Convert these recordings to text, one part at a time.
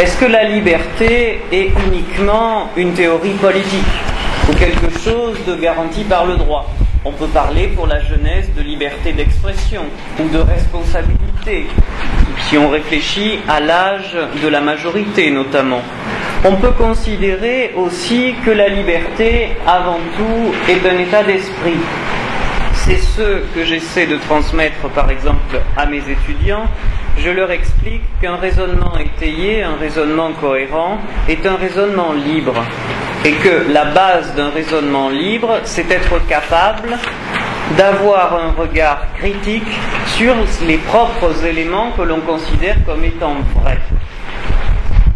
Est-ce que la liberté est uniquement une théorie politique ou quelque chose de garanti par le droit? On peut parler pour la jeunesse de liberté d'expression ou de responsabilité, si on réfléchit à l'âge de la majorité notamment. On peut considérer aussi que la liberté, avant tout, est un état d'esprit. C'est ce que j'essaie de transmettre, par exemple, à mes étudiants. Je leur explique qu'un raisonnement étayé, un raisonnement cohérent, est un raisonnement libre. Et que la base d'un raisonnement libre, c'est être capable d'avoir un regard critique sur les propres éléments que l'on considère comme étant vrais.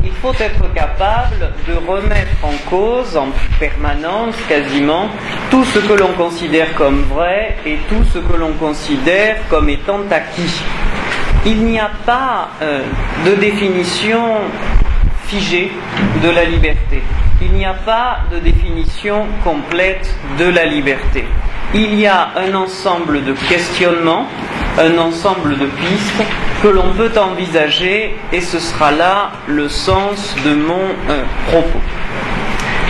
Il faut être capable de remettre en cause, en permanence quasiment, tout ce que l'on considère comme vrai et tout ce que l'on considère comme étant acquis. Il n'y a pas de définition figée de la liberté. Il n'y a pas de définition complète de la liberté. Il y a un ensemble de questionnements, un ensemble de pistes que l'on peut envisager, et ce sera là le sens de mon propos.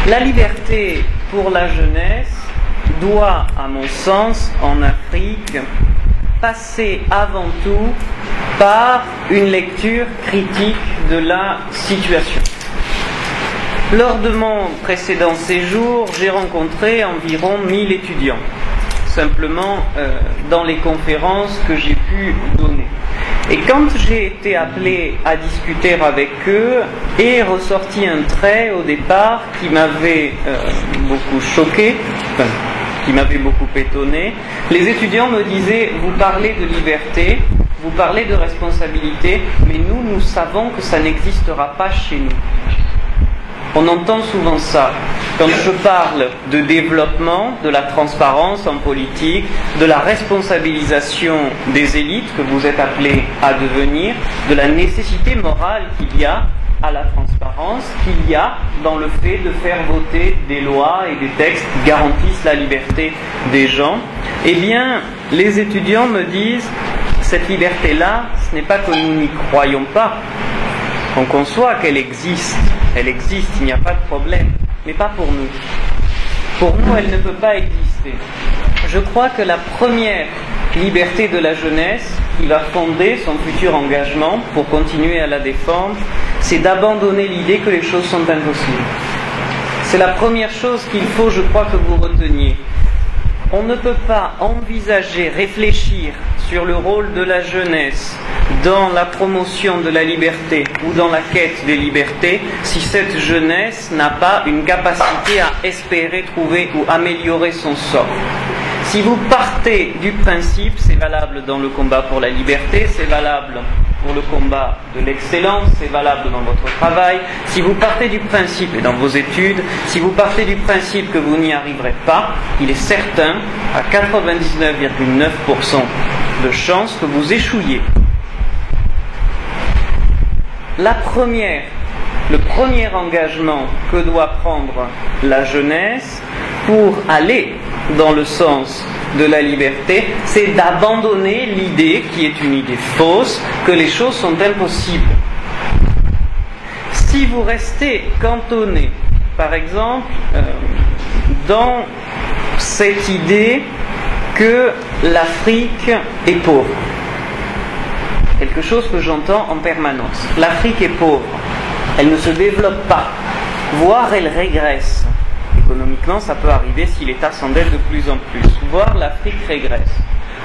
La liberté pour la jeunesse doit, à mon sens, en Afrique, passer avant tout par une lecture critique de la situation. Lors de mon précédent séjour, j'ai rencontré environ 1000 étudiants, simplement dans les conférences que j'ai pu donner. Et quand j'ai été appelé à discuter avec eux, est ressorti un trait au départ qui m'avait beaucoup choqué, qui m'avait beaucoup étonné. Les étudiants me disaient: vous parlez de liberté, vous parlez de responsabilité, mais nous savons que ça n'existera pas chez nous. On entend souvent ça. Quand je parle de développement, de la transparence en politique, de la responsabilisation des élites que vous êtes appelés à devenir, de la nécessité morale qu'il y a à la transparence, qu'il y a dans le fait de faire voter des lois et des textes qui garantissent la liberté des gens, eh bien, les étudiants me disent: cette liberté-là, ce n'est pas que nous n'y croyons pas. On conçoit qu'elle existe, il n'y a pas de problème, mais pas pour nous. Pour nous, elle ne peut pas exister. Je crois que la première liberté de la jeunesse, qui va fonder son futur engagement pour continuer à la défendre, c'est d'abandonner l'idée que les choses sont impossibles. C'est la première chose qu'il faut, je crois, que vous reteniez. On ne peut pas envisager, réfléchir sur le rôle de la jeunesse dans la promotion de la liberté ou dans la quête des libertés si cette jeunesse n'a pas une capacité à espérer trouver ou améliorer son sort. Si vous partez du principe, c'est valable dans le combat pour la liberté, c'est valable pour le combat de l'excellence, c'est valable dans votre travail. Si vous partez du principe, et dans vos études, si vous partez du principe que vous n'y arriverez pas, il est certain, à 99,9% de chances que vous échouiez. Le premier engagement que doit prendre la jeunesse pour aller dans le sens de la liberté, c'est d'abandonner l'idée, qui est une idée fausse, que les choses sont impossibles. Si vous restez cantonné, par exemple, dans cette idée que l'Afrique est pauvre, quelque chose que j'entends en permanence. L'Afrique est pauvre, elle ne se développe pas, voire elle régresse. Économiquement, ça peut arriver si l'État s'endette de plus en plus, voire l'Afrique régresse.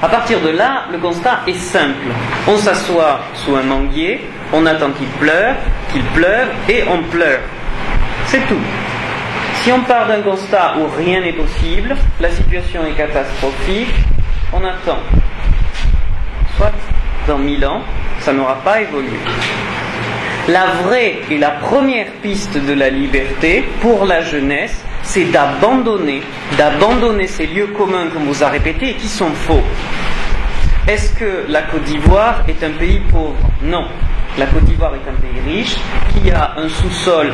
À partir de là, le constat est simple. On s'assoit sous un manguier, on attend qu'il pleuve et on pleure. C'est tout. Si on part d'un constat où rien n'est possible, la situation est catastrophique, on attend. Soit dans 1000 ans, ça n'aura pas évolué. La vraie et la première piste de la liberté pour la jeunesse, c'est d'abandonner ces lieux communs qu'on vous a répétés et qui sont faux. Est-ce que la Côte d'Ivoire est un pays pauvre? Non. La Côte d'Ivoire est un pays riche, qui a un sous-sol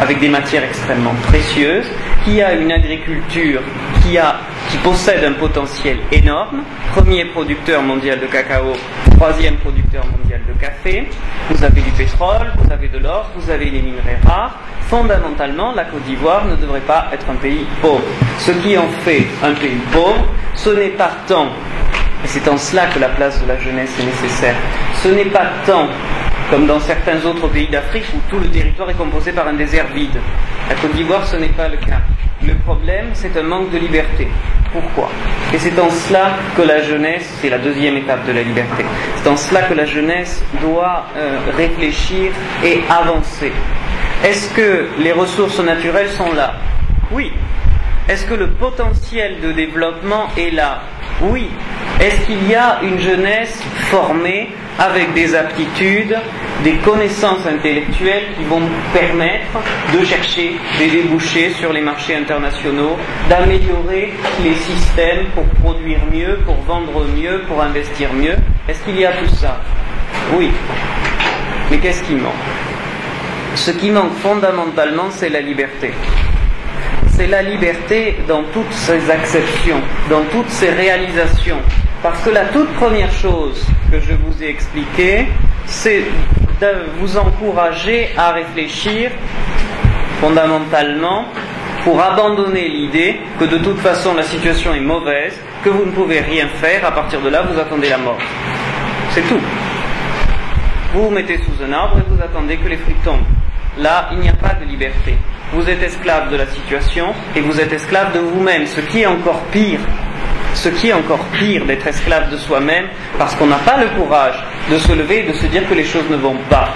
avec des matières extrêmement précieuses, qui a une agriculture qui possède un potentiel énorme, premier producteur mondial de cacao, troisième producteur producteur mondial de café, vous avez du pétrole, vous avez de l'or, vous avez les minerais rares. Fondamentalement, la Côte d'Ivoire ne devrait pas être un pays pauvre. Ce qui en fait un pays pauvre, ce n'est pas tant, et c'est en cela que la place de la jeunesse est nécessaire, ce n'est pas tant comme dans certains autres pays d'Afrique où tout le territoire est composé par un désert vide. La Côte d'Ivoire, ce n'est pas le cas. Le problème, c'est un manque de liberté. Pourquoi ? Et c'est en cela que la jeunesse, c'est la deuxième étape de la liberté, c'est en cela que la jeunesse doit réfléchir et avancer. Est-ce que les ressources naturelles sont là ? Oui. Est-ce que le potentiel de développement est là ? Oui. Est-ce qu'il y a une jeunesse formée avec des aptitudes, des connaissances intellectuelles qui vont permettre de chercher des débouchés sur les marchés internationaux, d'améliorer les systèmes pour produire mieux, pour vendre mieux, pour investir mieux ? Est-ce qu'il y a tout ça ? Oui. Mais qu'est-ce qui manque ? Ce qui manque fondamentalement, c'est la liberté. C'est la liberté dans toutes ses acceptions, dans toutes ses réalisations. Parce que la toute première chose que je vous ai expliquée, c'est de vous encourager à réfléchir fondamentalement pour abandonner l'idée que de toute façon la situation est mauvaise, que vous ne pouvez rien faire, à partir de là vous attendez la mort. C'est tout. Vous vous mettez sous un arbre et vous attendez que les fruits tombent. Là, il n'y a pas de liberté. Vous êtes esclave de la situation et vous êtes esclave de vous-même, ce qui est encore pire. Ce qui est encore pire d'être esclave de soi-même parce qu'on n'a pas le courage de se lever et de se dire que les choses ne vont pas.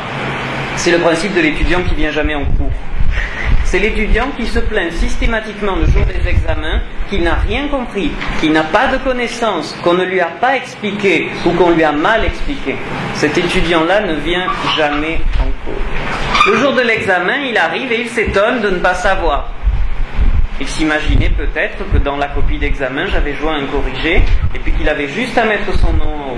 C'est le principe de l'étudiant qui vient jamais en cours. C'est l'étudiant qui se plaint systématiquement le jour des examens, qu'il n'a rien compris, qu'il n'a pas de connaissances, qu'on ne lui a pas expliqué ou qu'on lui a mal expliqué. Cet étudiant-là ne vient jamais en cours. Le jour de l'examen, il arrive et il s'étonne de ne pas savoir. Il s'imaginait peut-être que dans la copie d'examen, j'avais joint un corrigé et puis qu'il avait juste à mettre son nom en haut.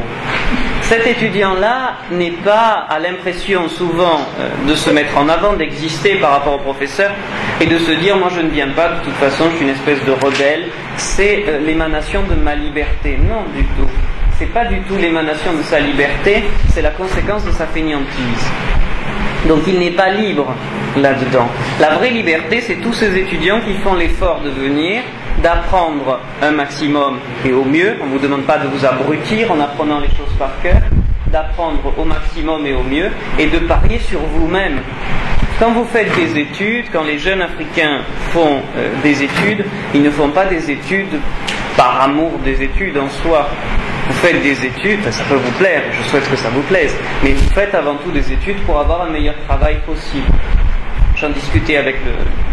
Cet étudiant-là n'est pas à l'impression souvent de se mettre en avant, d'exister par rapport au professeur et de se dire « moi je ne viens pas, de toute façon je suis une espèce de rebelle, c'est l'émanation de ma liberté ». Non du tout. C'est pas du tout l'émanation de sa liberté, c'est la conséquence de sa fainéantise. Donc il n'est pas libre là-dedans. La vraie liberté, c'est tous ces étudiants qui font l'effort de venir, d'apprendre un maximum et au mieux. On ne vous demande pas de vous abrutir en apprenant les choses par cœur, d'apprendre au maximum et au mieux et de parier sur vous-même. Quand vous faites des études, quand les jeunes Africains font des études, ils ne font pas des études par amour des études en soi. Vous faites des études, ça peut vous plaire, je souhaite que ça vous plaise, mais vous faites avant tout des études pour avoir un meilleur travail possible. J'en discutais avec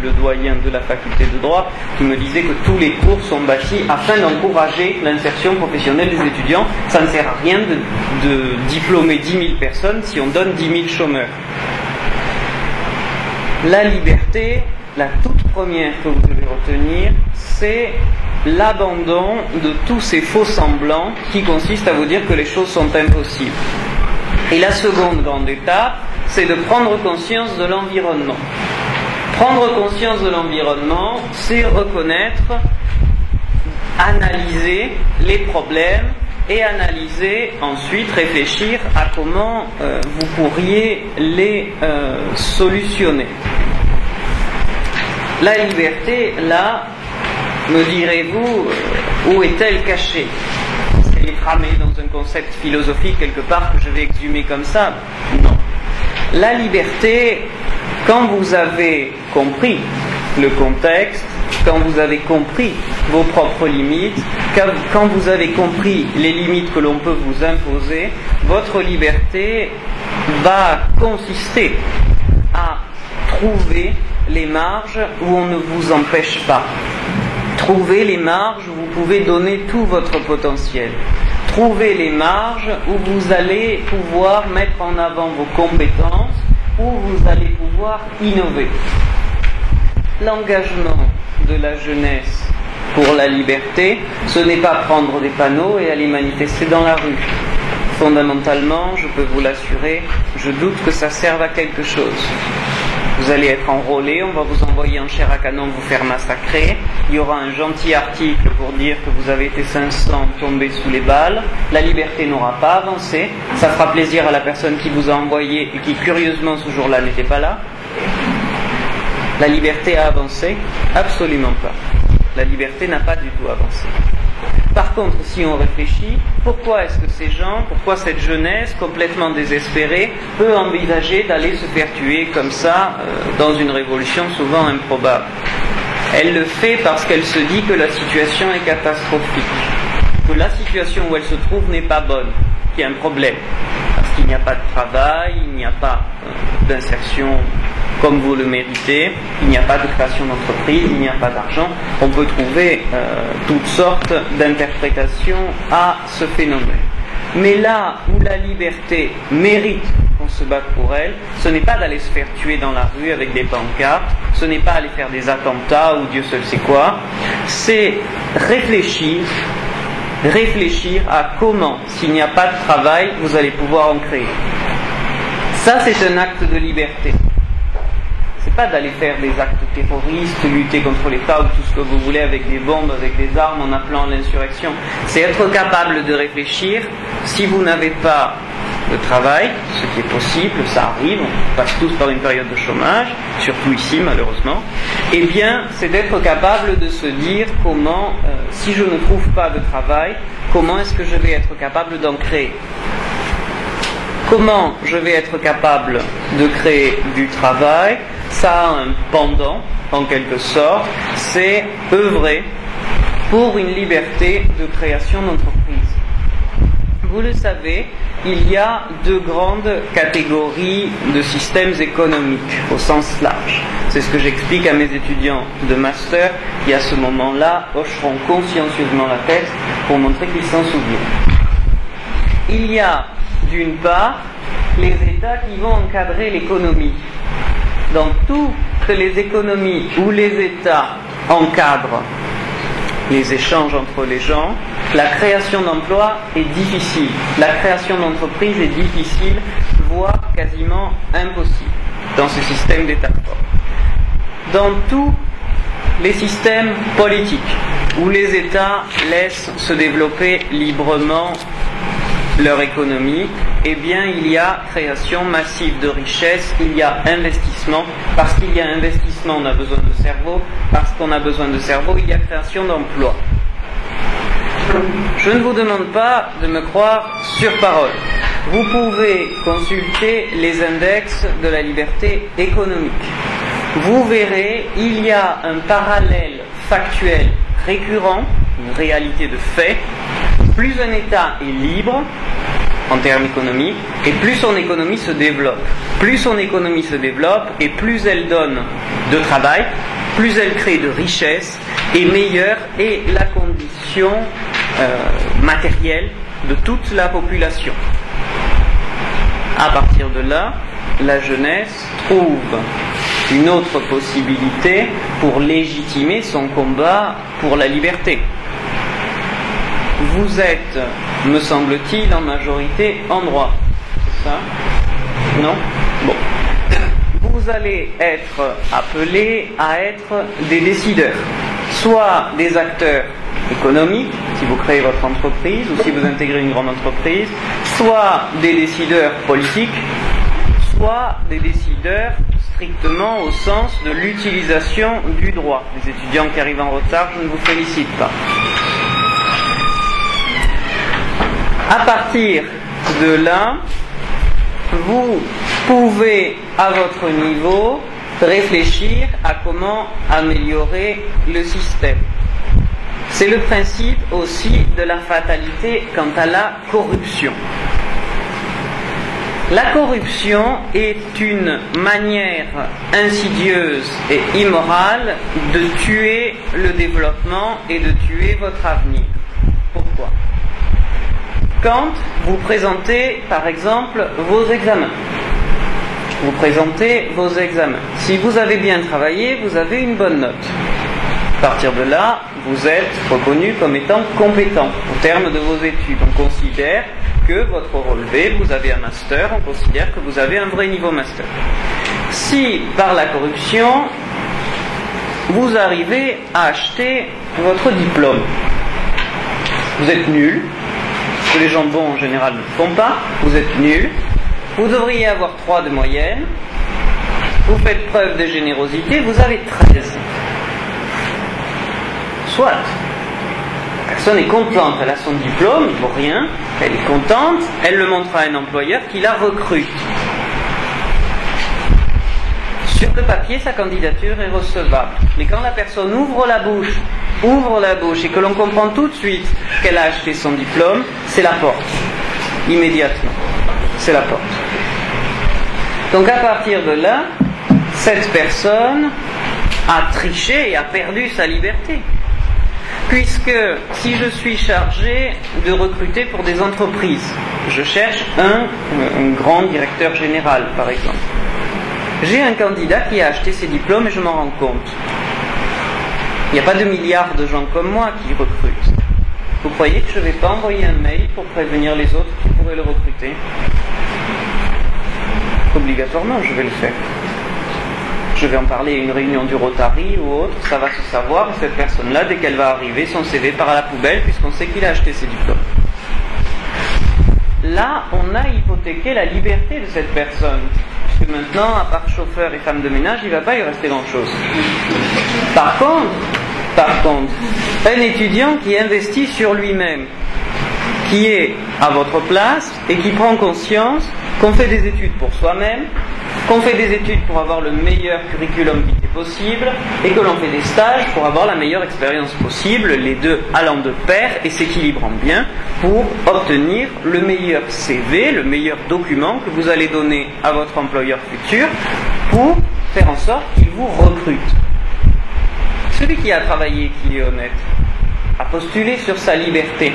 le doyen de la faculté de droit qui me disait que tous les cours sont bâtis afin d'encourager l'insertion professionnelle des étudiants. Ça ne sert à rien de diplômer 10 000 personnes si on donne 10 000 chômeurs. La liberté, la toute première que vous devez retenir, c'est l'abandon de tous ces faux semblants qui consistent à vous dire que les choses sont impossibles. Et la seconde grande étape, c'est de prendre conscience de l'environnement. Prendre conscience de l'environnement, c'est reconnaître, analyser les problèmes et analyser, ensuite réfléchir à comment vous pourriez les solutionner. La liberté, là, me direz-vous, où est-elle cachée ? Est-ce qu'elle est tramée dans un concept philosophique quelque part que je vais exhumer comme ça ? Non. La liberté, quand vous avez compris le contexte, quand vous avez compris vos propres limites, quand vous avez compris les limites que l'on peut vous imposer, votre liberté va consister à trouver les marges où on ne vous empêche pas. Trouvez les marges où vous pouvez donner tout votre potentiel. Trouvez les marges où vous allez pouvoir mettre en avant vos compétences, où vous allez pouvoir innover. L'engagement de la jeunesse pour la liberté, ce n'est pas prendre des panneaux et aller manifester dans la rue. Fondamentalement, je peux vous l'assurer, je doute que ça serve à quelque chose. Vous allez être enrôlé, on va vous envoyer en chair à canon, vous faire massacrer. Il y aura un gentil article pour dire que vous avez été 500 tombés sous les balles. La liberté n'aura pas avancé. Ça fera plaisir à la personne qui vous a envoyé et qui, curieusement, ce jour-là, n'était pas là. La liberté a avancé? Absolument pas. La liberté n'a pas du tout avancé. Par contre, si on réfléchit, pourquoi est-ce que ces gens, pourquoi cette jeunesse complètement désespérée peut envisager d'aller se faire tuer comme ça dans une révolution souvent improbable? Elle le fait parce qu'elle se dit que la situation est catastrophique, que la situation où elle se trouve n'est pas bonne, qu'il y a un problème, parce qu'il n'y a pas de travail, il n'y a pas d'insertion comme vous le méritez, il n'y a pas de création d'entreprise, il n'y a pas d'argent. On peut trouver toutes sortes d'interprétations à ce phénomène. Mais là où la liberté mérite qu'on se batte pour elle, ce n'est pas d'aller se faire tuer dans la rue avec des pancartes, ce n'est pas aller faire des attentats ou Dieu seul sait quoi, c'est réfléchir à comment, s'il n'y a pas de travail, vous allez pouvoir en créer. Ça, c'est un acte de liberté. C'est pas d'aller faire des actes terroristes, lutter contre l'État ou tout ce que vous voulez avec des bombes, avec des armes en appelant à l'insurrection. C'est être capable de réfléchir. Si vous n'avez pas de travail, ce qui est possible, ça arrive, on passe tous par une période de chômage, surtout ici malheureusement, eh bien c'est d'être capable de se dire comment, si je ne trouve pas de travail, comment est-ce que je vais être capable d'en créer ? Comment je vais être capable de créer du travail ? Ça a un pendant, en quelque sorte, c'est œuvrer pour une liberté de création d'entreprise. Vous le savez, il y a deux grandes catégories de systèmes économiques au sens large. C'est ce que j'explique à mes étudiants de master qui, à ce moment-là, hocheront consciencieusement la tête pour montrer qu'ils s'en souviennent. Il y a, d'une part, les États qui vont encadrer l'économie. Dans toutes les économies où les États encadrent les échanges entre les gens, la création d'emplois est difficile. La création d'entreprises est difficile, voire quasiment impossible dans ce système d'État fort. Dans tous les systèmes politiques où les États laissent se développer librement leur économie, eh bien il y a création massive de richesses, il y a investissement. Parce qu'il y a investissement, on a besoin de cerveau. Parce qu'on a besoin de cerveau, il y a création d'emplois. Je ne vous demande pas de me croire sur parole. Vous pouvez consulter les index de la liberté économique. Vous verrez, il y a un parallèle factuel récurrent, une réalité de fait. Plus un État est libre, en termes économiques, et plus son économie se développe. Plus son économie se développe, et plus elle donne de travail, plus elle crée de richesse, et meilleure est la condition matérielle de toute la population. À partir de là, la jeunesse trouve une autre possibilité pour légitimer son combat pour la liberté. Vous êtes, me semble-t-il, en majorité en droit. C'est ça ? Non ? Bon. Vous allez être appelés à être des décideurs, soit des acteurs économiques, si vous créez votre entreprise ou si vous intégrez une grande entreprise, soit des décideurs politiques, soit des décideurs strictement au sens de l'utilisation du droit. Les étudiants qui arrivent en retard, je ne vous félicite pas. À partir de là, vous pouvez, à votre niveau, réfléchir à comment améliorer le système. C'est le principe aussi de la fatalité quant à la corruption. La corruption est une manière insidieuse et immorale de tuer le développement et de tuer votre avenir. Pourquoi ? Quand vous présentez, par exemple, vos examens. Vous présentez vos examens. Si vous avez bien travaillé, vous avez une bonne note. À partir de là, vous êtes reconnu comme étant compétent au terme de vos études. On considère que votre relevé, vous avez un master, on considère que vous avez un vrai niveau master. Si par la corruption, vous arrivez à acheter votre diplôme, vous êtes nul, ce que les gens bons en général ne font pas, vous êtes nul, vous devriez avoir 3 de moyenne, vous faites preuve de générosité, vous avez 13. Soit. La personne est contente, elle a son diplôme, il ne vaut rien, elle est contente, elle le montre à un employeur qui la recrute. Sur le papier, sa candidature est recevable. Mais quand la personne ouvre la bouche et que l'on comprend tout de suite qu'elle a acheté son diplôme, c'est la porte. Immédiatement. C'est la porte. Donc à partir de là, cette personne a triché et a perdu sa liberté. Puisque si je suis chargé de recruter pour des entreprises, je cherche un grand directeur général, par exemple. J'ai un candidat qui a acheté ses diplômes et je m'en rends compte. Il n'y a pas de milliards de gens comme moi qui recrutent. Vous croyez que je ne vais pas envoyer un mail pour prévenir les autres qui pourraient le recruter? Obligatoirement, je vais le faire. Je vais en parler à une réunion du Rotary ou autre, ça va se savoir, et cette personne-là, dès qu'elle va arriver, son CV part à la poubelle puisqu'on sait qu'il a acheté ses diplômes. Là, on a hypothéqué la liberté de cette personne. Parce que maintenant, à part chauffeur et femme de ménage, il ne va pas y rester grand-chose. Par contre, un étudiant qui investit sur lui-même, qui est à votre place et qui prend conscience qu'on fait des études pour soi-même, qu'on fait des études pour avoir le meilleur curriculum vitae possible et que l'on fait des stages pour avoir la meilleure expérience possible, les deux allant de pair et s'équilibrant bien pour obtenir le meilleur CV, le meilleur document que vous allez donner à votre employeur futur pour faire en sorte qu'il vous recrute. Celui qui a travaillé, qui est honnête, a postulé sur sa liberté.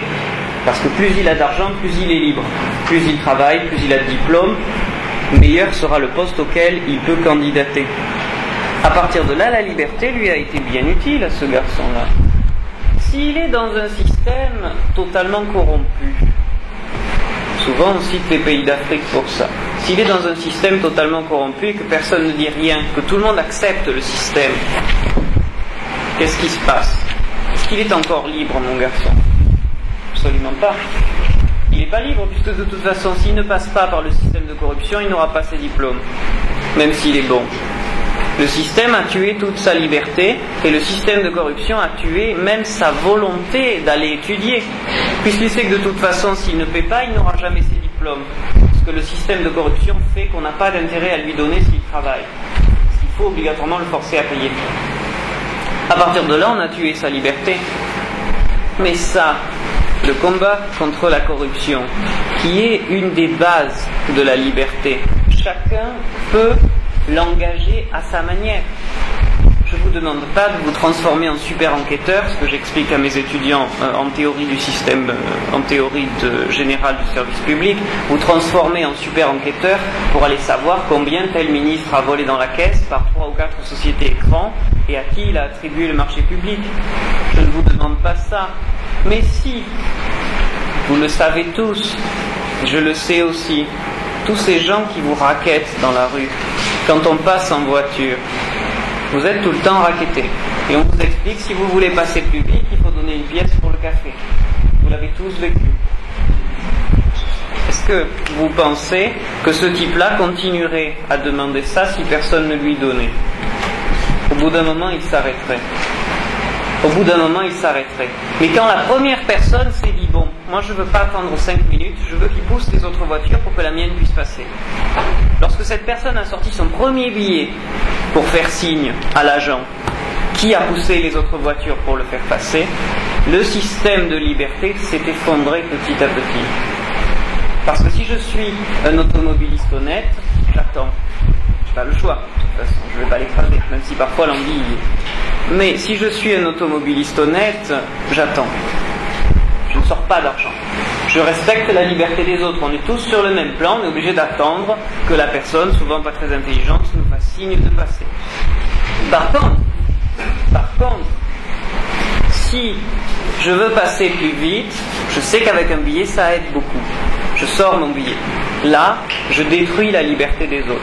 Parce que plus il a d'argent, plus il est libre. Plus il travaille, plus il a de diplôme, meilleur sera le poste auquel il peut candidater. À partir de là, la liberté lui a été bien utile à ce garçon-là. S'il est dans un système totalement corrompu, souvent on cite les pays d'Afrique pour ça, s'il est dans un système totalement corrompu et que personne ne dit rien, que tout le monde accepte le système, qu'est-ce qui se passe? Est-ce qu'il est encore libre, mon garçon? Absolument pas. Il n'est pas libre, puisque de toute façon, s'il ne passe pas par le système de corruption, il n'aura pas ses diplômes, même s'il est bon. Le système a tué toute sa liberté, et le système de corruption a tué même sa volonté d'aller étudier, puisqu'il sait que de toute façon, s'il ne paie pas, il n'aura jamais ses diplômes. Parce que le système de corruption fait qu'on n'a pas d'intérêt à lui donner s'il travaille. Il faut obligatoirement le forcer à payer. À partir de là, on a tué sa liberté. Mais ça, le combat contre la corruption, qui est une des bases de la liberté, chacun peut l'engager à sa manière. Je ne vous demande pas de vous transformer en super enquêteur, ce que j'explique à mes étudiants en théorie du système, en théorie générale du service public, vous transformer en super enquêteur pour aller savoir combien tel ministre a volé dans la caisse par 3 ou 4 sociétés écrans et à qui il a attribué le marché public. Je ne vous demande pas ça. Mais si, vous le savez tous, je le sais aussi, tous ces gens qui vous raquettent dans la rue, quand on passe en voiture, vous êtes tout le temps raquettés. Et on vous explique, si vous voulez passer plus vite, il faut donner une pièce pour le café. Vous l'avez tous vécu. Est-ce que vous pensez que ce type-là continuerait à demander ça si personne ne lui donnait? Au bout d'un moment, il s'arrêterait. Mais quand la première personne s'est dit, bon, moi je ne veux pas attendre 5 minutes, je veux qu'il pousse les autres voitures pour que la mienne puisse passer. Lorsque cette personne a sorti son premier billet pour faire signe à l'agent qui a poussé les autres voitures pour le faire passer, le système de liberté s'est effondré petit à petit. Parce que si je suis un automobiliste honnête, j'attends. Je n'ai pas le choix, de toute façon, je ne vais pas l'écraser, même si parfois l'envie y est. Mais si je suis un automobiliste honnête, j'attends. Je ne sors pas d'argent. Je respecte la liberté des autres. On est tous sur le même plan, on est obligé d'attendre que la personne, souvent pas très intelligente, nous fasse signe de passer. Par contre, si je veux passer plus vite, je sais qu'avec un billet, ça aide beaucoup. Je sors mon billet. Là, je détruis la liberté des autres.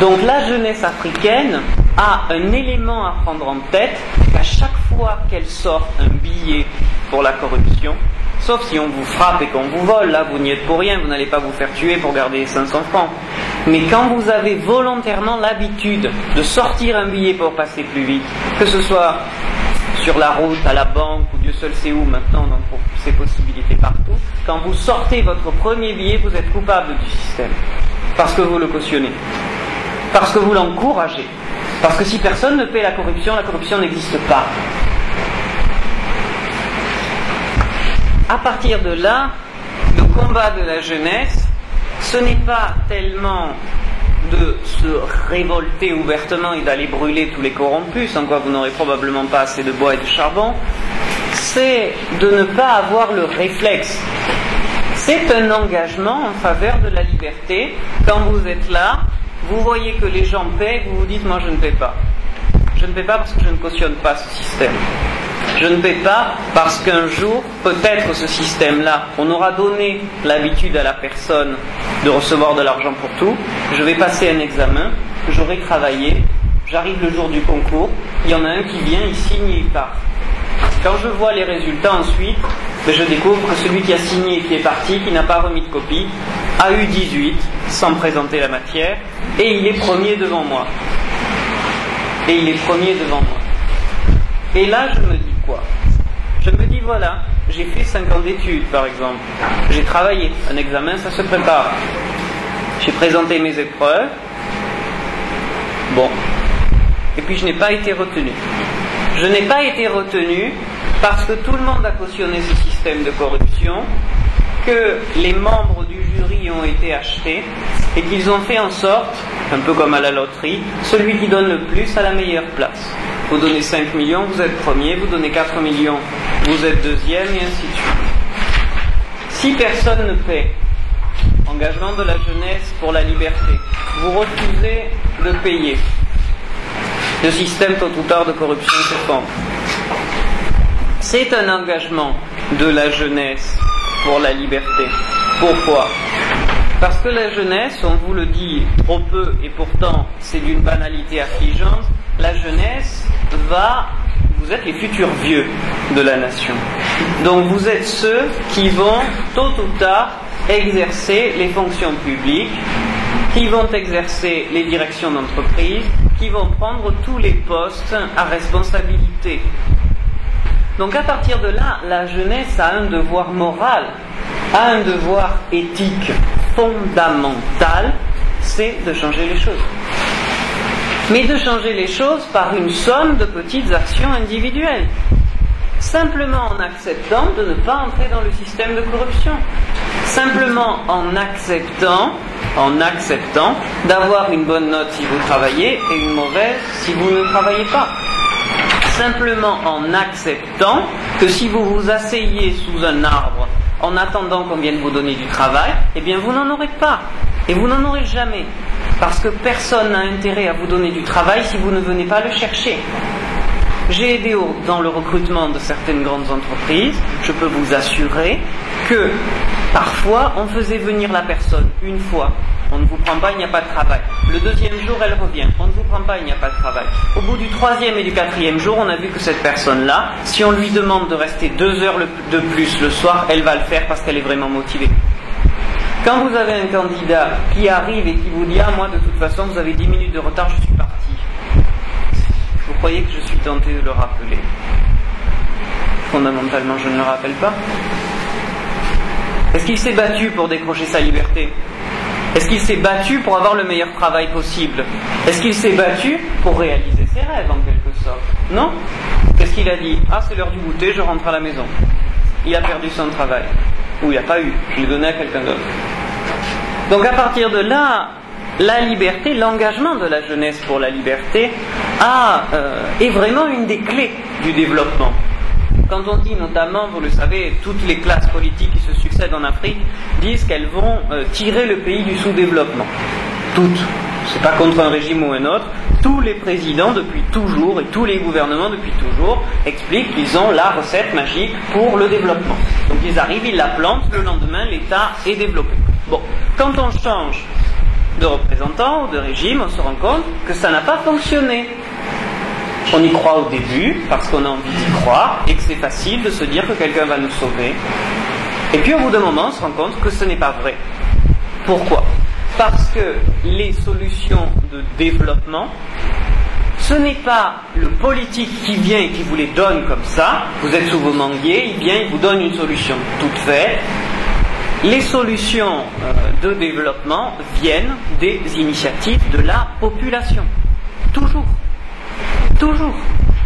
Donc la jeunesse africaine a un élément à prendre en tête, qu'à chaque fois qu'elle sort un billet pour la corruption, sauf si on vous frappe et qu'on vous vole, là vous n'y êtes pour rien, vous n'allez pas vous faire tuer pour garder les 500 francs. Mais quand vous avez volontairement l'habitude de sortir un billet pour passer plus vite, que ce soit sur la route, à la banque, ou Dieu seul sait où maintenant, donc pour ces possibilités partout, quand vous sortez votre premier billet, vous êtes coupable du système. Parce que vous le cautionnez. Parce que vous l'encouragez. Parce que si personne ne paie la corruption n'existe pas. À partir de là, le combat de la jeunesse, ce n'est pas tellement de se révolter ouvertement et d'aller brûler tous les corrompus, sans quoi vous n'aurez probablement pas assez de bois et de charbon, c'est de ne pas avoir le réflexe. C'est un engagement en faveur de la liberté. Quand vous êtes là, vous voyez que les gens paient, vous vous dites « moi je ne paie pas ». Je ne paie pas parce que je ne cautionne pas ce système. Je ne paie pas parce qu'un jour, peut-être ce système-là, on aura donné l'habitude à la personne de recevoir de l'argent pour tout. Je vais passer un examen, j'aurai travaillé, j'arrive le jour du concours, il y en a un qui vient, il signe et il part. Quand je vois les résultats ensuite, je découvre que celui qui a signé et qui est parti, qui n'a pas remis de copie, a eu 18 sans présenter la matière et il est premier devant moi. Et il est premier devant moi. Et là, je me dis quoi ? Je me dis, voilà, j'ai fait 5 ans d'études, par exemple. J'ai travaillé. Un examen, ça se prépare. J'ai présenté mes épreuves. Bon. Et puis, je n'ai pas été retenu. Je n'ai pas été retenu parce que tout le monde a cautionné ce système de corruption, que les membres du jury ont été achetés et qu'ils ont fait en sorte, un peu comme à la loterie, celui qui donne le plus a la meilleure place. Vous donnez 5 millions, vous êtes premier, vous donnez 4 millions, vous êtes deuxième, et ainsi de suite. Si personne ne paie, engagement de la jeunesse pour la liberté, vous refusez de payer, le système tôt ou tard de corruption s'effondre. C'est un engagement de la jeunesse pour la liberté. Pourquoi ? Parce que la jeunesse, on vous le dit trop peu et pourtant c'est d'une banalité affligeante, la jeunesse vous êtes les futurs vieux de la nation. Donc vous êtes ceux qui vont tôt ou tard exercer les fonctions publiques, qui vont exercer les directions d'entreprise, qui vont prendre tous les postes à responsabilité. Donc à partir de là, la jeunesse a un devoir moral, a un devoir éthique fondamental, c'est de changer les choses. Mais de changer les choses par une somme de petites actions individuelles. Simplement en acceptant de ne pas entrer dans le système de corruption. Simplement en acceptant d'avoir une bonne note si vous travaillez et une mauvaise si vous ne travaillez pas. Simplement en acceptant que si vous vous asseyez sous un arbre en attendant qu'on vienne vous donner du travail, eh bien vous n'en aurez pas. Et vous n'en aurez jamais. Parce que personne n'a intérêt à vous donner du travail si vous ne venez pas le chercher. J'ai aidé dans le recrutement de certaines grandes entreprises. Je peux vous assurer que parfois on faisait venir la personne une fois. On ne vous prend pas, il n'y a pas de travail. Le deuxième jour, elle revient. On ne vous prend pas, il n'y a pas de travail. Au bout du troisième et du quatrième jour, on a vu que cette personne-là, si on lui demande de rester 2 heures de plus le soir, elle va le faire parce qu'elle est vraiment motivée. Quand vous avez un candidat qui arrive et qui vous dit « Ah, moi, de toute façon, vous avez 10 minutes de retard, je suis parti. » Vous croyez que je suis tenté de le rappeler ? Fondamentalement, je ne le rappelle pas. Est-ce qu'il s'est battu pour décrocher sa liberté ? Est-ce qu'il s'est battu pour avoir le meilleur travail possible ? Est-ce qu'il s'est battu pour réaliser ses rêves, en quelque sorte ? Non ? Qu'est-ce qu'il a dit ? Ah, c'est l'heure du goûter, je rentre à la maison. Il a perdu son travail. Ou il n'a pas eu, je l'ai donné à quelqu'un d'autre. Donc à partir de là, la liberté, l'engagement de la jeunesse pour la liberté est vraiment une des clés du développement. Quand on dit notamment, vous le savez, toutes les classes politiques qui se succèdent en Afrique disent qu'elles vont tirer le pays du sous-développement. Toutes. C'est pas contre un régime ou un autre. Tous les présidents depuis toujours et tous les gouvernements depuis toujours expliquent qu'ils ont la recette magique pour le développement. Donc ils arrivent, ils la plantent, le lendemain l'État est développé. Bon, quand on change de représentants ou de régimes, on se rend compte que ça n'a pas fonctionné. On y croit au début, parce qu'on a envie d'y croire, et que c'est facile de se dire que quelqu'un va nous sauver. Et puis au bout d'un moment, on se rend compte que ce n'est pas vrai. Pourquoi ? Parce que les solutions de développement, ce n'est pas le politique qui vient et qui vous les donne comme ça. Vous êtes sous vos manguiers, il vient, il vous donne une solution toute faite. Les solutions de développement viennent des initiatives de la population. Toujours. Toujours.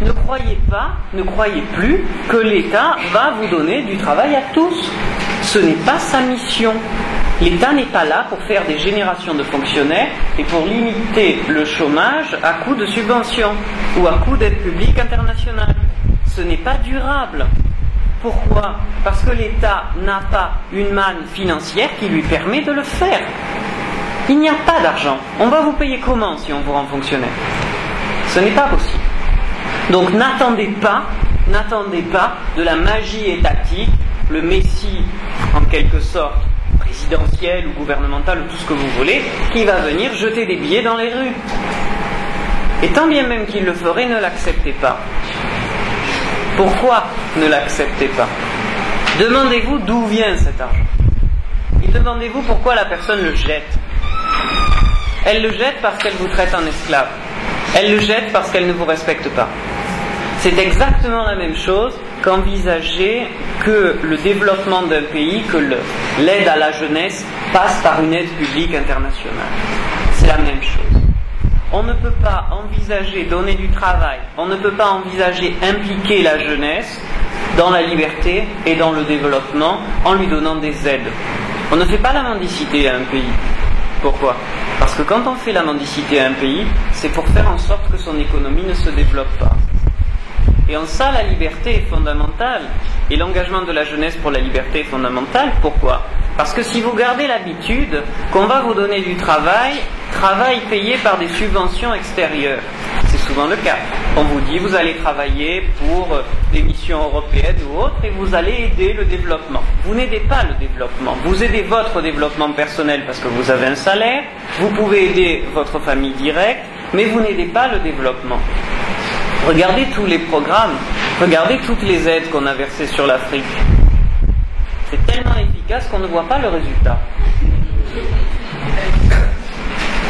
Ne croyez plus que l'État va vous donner du travail à tous. Ce n'est pas sa mission. L'État n'est pas là pour faire des générations de fonctionnaires et pour limiter le chômage à coup de subventions ou à coup d'aide publique internationale. Ce n'est pas durable. Pourquoi ? Parce que l'État n'a pas une manne financière qui lui permet de le faire. Il n'y a pas d'argent. On va vous payer comment si on vous rend fonctionnaire ? Ce n'est pas possible. Donc n'attendez pas de la magie étatique, le messie en quelque sorte présidentiel ou gouvernemental ou tout ce que vous voulez, qui va venir jeter des billets dans les rues. Et tant bien même qu'il le ferait, ne l'acceptez pas. Pourquoi ne l'acceptez pas ? Demandez-vous d'où vient cet argent. Et demandez-vous pourquoi la personne le jette. Elle le jette parce qu'elle vous traite en esclave. Elle le jette parce qu'elle ne vous respecte pas. C'est exactement la même chose qu'envisager que le développement d'un pays, que l'aide à la jeunesse passe par une aide publique internationale. C'est la même chose. On ne peut pas envisager donner du travail, on ne peut pas envisager impliquer la jeunesse dans la liberté et dans le développement en lui donnant des aides. On ne fait pas la mendicité à un pays. Pourquoi ? Parce que quand on fait la mendicité à un pays, c'est pour faire en sorte que son économie ne se développe pas. Et en ça, la liberté est fondamentale. Et l'engagement de la jeunesse pour la liberté est fondamental. Pourquoi ? Parce que si vous gardez l'habitude qu'on va vous donner du travail payé par des subventions extérieures, c'est souvent le cas. On vous dit, vous allez travailler pour des missions européennes ou autres et vous allez aider le développement. Vous n'aidez pas le développement. Vous aidez votre développement personnel parce que vous avez un salaire, vous pouvez aider votre famille directe, mais vous n'aidez pas le développement. Regardez tous les programmes, regardez toutes les aides qu'on a versées sur l'Afrique. C'est tellement efficace qu'on ne voit pas le résultat.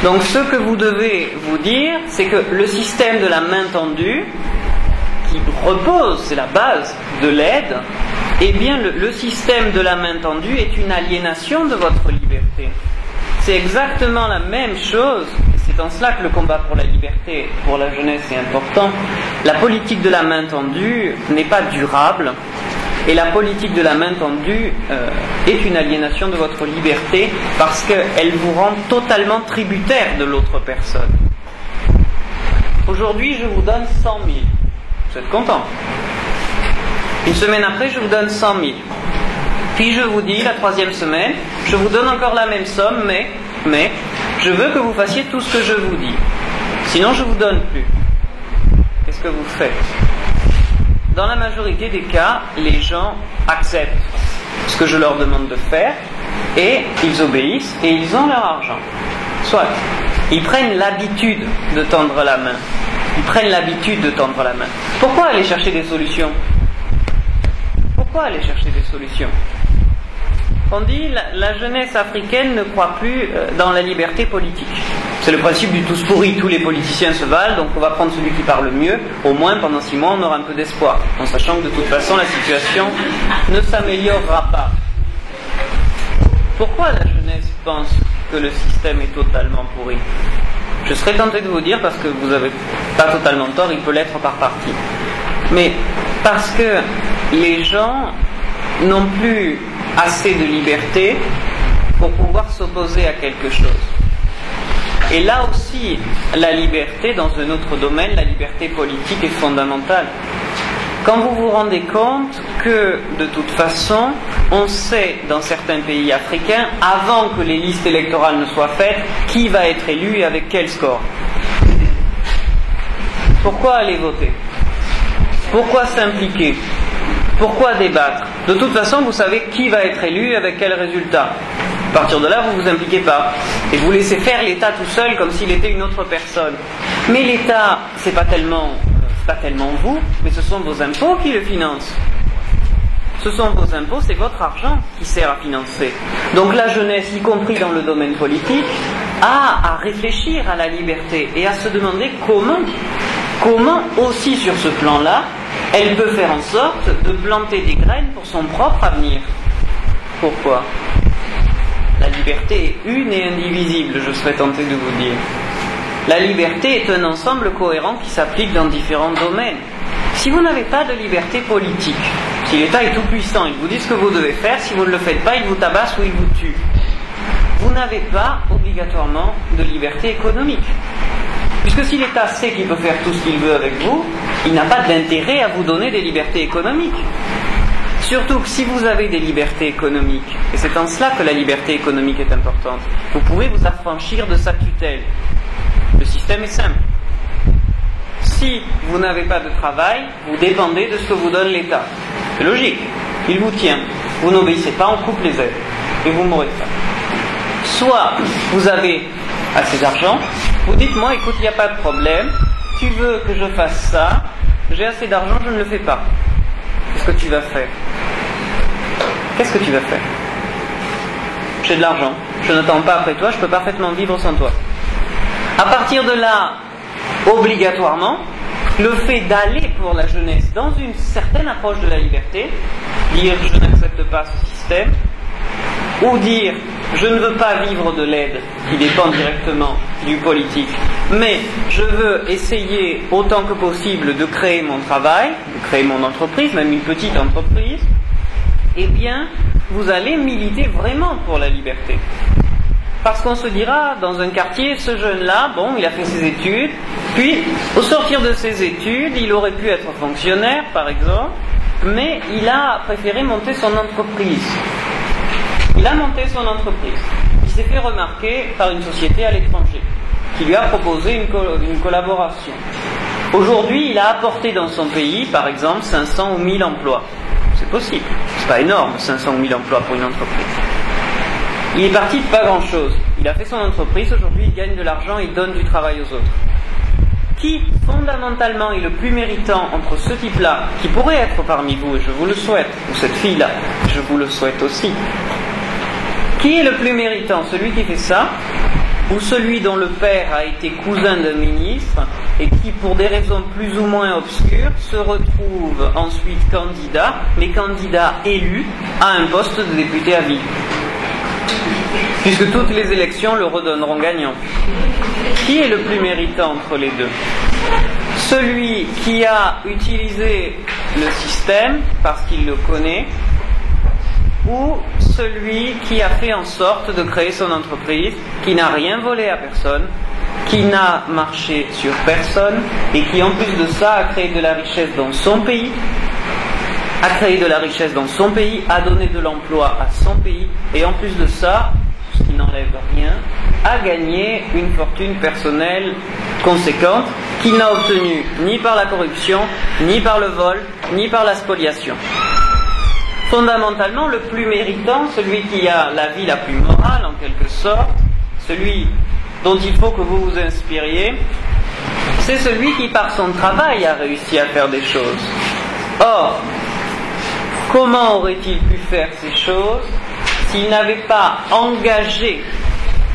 Donc ce que vous devez vous dire, c'est que le système de la main tendue, qui repose, c'est la base de l'aide, eh bien le système de la main tendue est une aliénation de votre liberté. C'est exactement la même chose. C'est en cela que le combat pour la liberté, pour la jeunesse est important. La politique de la main tendue n'est pas durable et la politique de la main tendue est une aliénation de votre liberté parce qu'elle vous rend totalement tributaire de l'autre personne. Aujourd'hui, je vous donne 100 000. Vous êtes content ? Une semaine après, je vous donne 100 000. Puis je vous dis, la troisième semaine, je vous donne encore la même somme, mais je veux que vous fassiez tout ce que je vous dis. Sinon, je ne vous donne plus. Qu'est-ce que vous faites ? Dans la majorité des cas, les gens acceptent ce que je leur demande de faire et ils obéissent et ils ont leur argent. Soit, ils prennent l'habitude de tendre la main. Ils prennent l'habitude de tendre la main. Pourquoi aller chercher des solutions ? Pourquoi aller chercher des solutions ? On dit la jeunesse africaine ne croit plus dans la liberté politique. C'est le principe du tous pourris, tous les politiciens se valent, donc on va prendre celui qui parle mieux, au moins pendant 6 mois on aura un peu d'espoir, en sachant que de toute façon la situation ne s'améliorera pas. Pourquoi la jeunesse pense que le système est totalement pourri ? Je serais tenté de vous dire, parce que vous n'avez pas totalement tort, il peut l'être par partie. Mais parce que les gens n'ont plus assez de liberté pour pouvoir s'opposer à quelque chose. Et là aussi, la liberté, dans un autre domaine, la liberté politique est fondamentale. Quand vous vous rendez compte que, de toute façon, on sait dans certains pays africains, avant que les listes électorales ne soient faites, qui va être élu et avec quel score. Pourquoi aller voter ? Pourquoi s'impliquer ? Pourquoi débattre ? De toute façon, vous savez qui va être élu et avec quel résultat. À partir de là, vous ne vous impliquez pas. Et vous laissez faire l'État tout seul comme s'il était une autre personne. Mais l'État, c'est pas tellement vous, mais ce sont vos impôts qui le financent. Ce sont vos impôts, c'est votre argent qui sert à financer. Donc la jeunesse, y compris dans le domaine politique, a à réfléchir à la liberté et à se demander comment aussi sur ce plan-là, elle peut faire en sorte de planter des graines pour son propre avenir. Pourquoi ? La liberté est une et indivisible, je serais tenté de vous dire. La liberté est un ensemble cohérent qui s'applique dans différents domaines. Si vous n'avez pas de liberté politique, si l'État est tout puissant, il vous dit ce que vous devez faire, si vous ne le faites pas, il vous tabasse ou il vous tue. Vous n'avez pas obligatoirement de liberté économique. Puisque si l'État sait qu'il peut faire tout ce qu'il veut avec vous, il n'a pas d'intérêt à vous donner des libertés économiques. Surtout que si vous avez des libertés économiques, et c'est en cela que la liberté économique est importante, vous pouvez vous affranchir de sa tutelle. Le système est simple. Si vous n'avez pas de travail, vous dépendez de ce que vous donne l'État. C'est logique. Il vous tient. Vous n'obéissez pas, on coupe les aides. Et vous mourrez de faim. Soit vous avez assez d'argent, vous dites, moi, écoute, il n'y a pas de problème, tu veux que je fasse ça, j'ai assez d'argent, je ne le fais pas. Qu'est-ce que tu vas faire ? Qu'est-ce que tu vas faire ? J'ai de l'argent, je n'attends pas après toi, je peux parfaitement vivre sans toi. À partir de là, obligatoirement, le fait d'aller pour la jeunesse dans une certaine approche de la liberté, dire je n'accepte pas ce système, ou dire je ne veux pas vivre de l'aide qui dépend directement du politique, mais je veux essayer autant que possible de créer mon travail, de créer mon entreprise, même une petite entreprise, eh bien, vous allez militer vraiment pour la liberté. Parce qu'on se dira, dans un quartier, ce jeune-là, bon, il a fait ses études, puis, au sortir de ses études, il aurait pu être fonctionnaire, par exemple, mais il a préféré monter son entreprise. Il a monté son entreprise. Il s'est fait remarquer par une société à l'étranger, qui lui a proposé une collaboration. Aujourd'hui, il a apporté dans son pays, par exemple, 500 ou 1000 emplois. C'est possible. C'est pas énorme, 500 ou 1000 emplois pour une entreprise. Il est parti de pas grand-chose. Il a fait son entreprise, aujourd'hui il gagne de l'argent et il donne du travail aux autres. Qui, fondamentalement, est le plus méritant entre ce type-là, qui pourrait être parmi vous, et je vous le souhaite, ou cette fille-là, je vous le souhaite aussi. Qui est le plus méritant ? Celui qui fait ça, ou celui dont le père a été cousin d'un ministre, et qui, pour des raisons plus ou moins obscures, se retrouve ensuite candidat, mais candidat élu, à un poste de député à vie. Puisque toutes les élections le redonneront gagnant. Qui est le plus méritant entre les deux ? Celui qui a utilisé le système parce qu'il le connaît, ou celui qui a fait en sorte de créer son entreprise, qui n'a rien volé à personne, qui n'a marché sur personne, et qui en plus de ça a créé de la richesse dans son pays, a donné de l'emploi à son pays, et en plus de ça, ce qui n'enlève rien, a gagné une fortune personnelle conséquente qu'il n'a obtenue ni par la corruption, ni par le vol, ni par la spoliation. Fondamentalement, le plus méritant, celui qui a la vie la plus morale en quelque sorte, celui dont il faut que vous vous inspiriez, c'est celui qui par son travail a réussi à faire des choses. Or, comment aurait-il pu faire ces choses s'il n'avait pas engagé